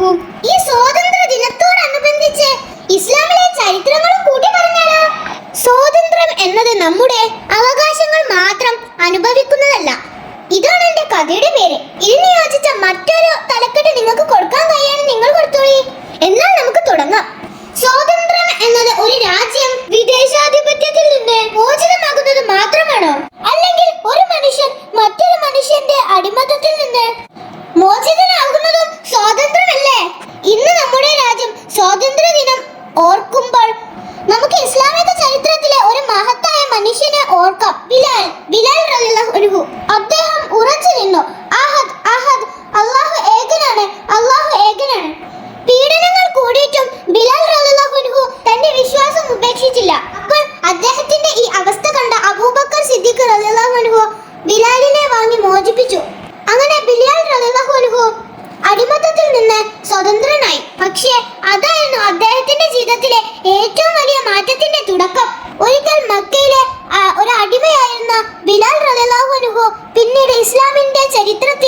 അൻഹു. ഈ സ്വാതന്ത്ര്യ ദിനത്തോടനുബന്ധിച്ച് ഇസ്ലാമിലെ ചരിത്രങ്ങളും കൂടി പറഞ്ഞാലോ? സ്വാതന്ത്ര്യം എന്നത് നമ്മുടെ അവകാശങ്ങൾ മാത്രം അനുഭവിക്കുന്നതല്ല. ഇതാണ് എന്റെ കഥയുടെ പേര്. ഇതിന് യോജിച്ച മറ്റൊരു തലക്കെട്ട് നിങ്ങൾക്ക് കൊടുക്കാൻ കഴിയാനും നിങ്ങൾ കൊടുത്തോളി. എന്നാൽ നമുക്ക് തുടങ്ങാം. സ്വാതന്ത്ര്യം എന്നത് ഒരു രാജ്യം വിദേശാധിപത്യത്തിൽ നിന്ന് മോചിതമാകുന്നത് മാത്രമാണോ? അല്ലെങ്കിൽ ഒരു മനുഷ്യൻ മറ്റൊരു മനുഷ്യന്റെ അടിമത്തത്തിൽ നിന്ന് മോചിതനാകുന്നതും സ്വാതന്ത്ര്യമല്ലേ? ഇന്ന് നമ്മുടെ രാജ്യം സ്വാതന്ത്ര്യ ദിനം ഓർക്കുമ്പോൾ നമുക്ക് ഇസ്ലാമിക ചരിത്രത്തിലെ ഒരു മഹത്തായ മനുഷ്യനെ ഓർക്കാം. ബിലാൽ റളിയല്ലാഹു അൻഹു. അദ്ദേഹം ഉറച്ചു നിന്നു, അഹദ് അഹദ്, അല്ലാഹു ഏകനാണ്, അല്ലാഹു ഏകനാണ്. പീഡനങ്ങൾ കൂടിയിട്ടും ബിലാൽ റളിയല്ലാഹു അൻഹു തന്റെ വിശ്വാസം ഉപേക്ഷിച്ചില്ല. അപ്പോൾ അദ്ദേഹത്തിന്റെ ഈ അവസ്ഥ കണ്ട അബൂബക്കർ സിദ്ദീഖ് റളിയല്ലാഹു അൻഹു ബിലാലിനെ വാങ്ങി മോചിപ്പിച്ചു. അങ്ങനെ ബിലാൽ റളിയല്ലാഹു അൻഹു അടിമത്തത്തിൽ നിന്ന് സ്വതന്ത്രനായി. പക്ഷേ അതായിരുന്നു അദ്ദേഹത്തിന്റെ ജീവിതത്തിലെ ഏറ്റവും വലിയ മാറ്റത്തിന്റെ തുടക്കം. ഒരിക്കൽ മക്കയിലെ ഒരു അടിമയായിരുന്ന ബിലാൽ റളിയല്ലാഹു അൻഹു പിന്നീട് ഇസ്ലാമിന്റെ ചരിത്രത്തിൽ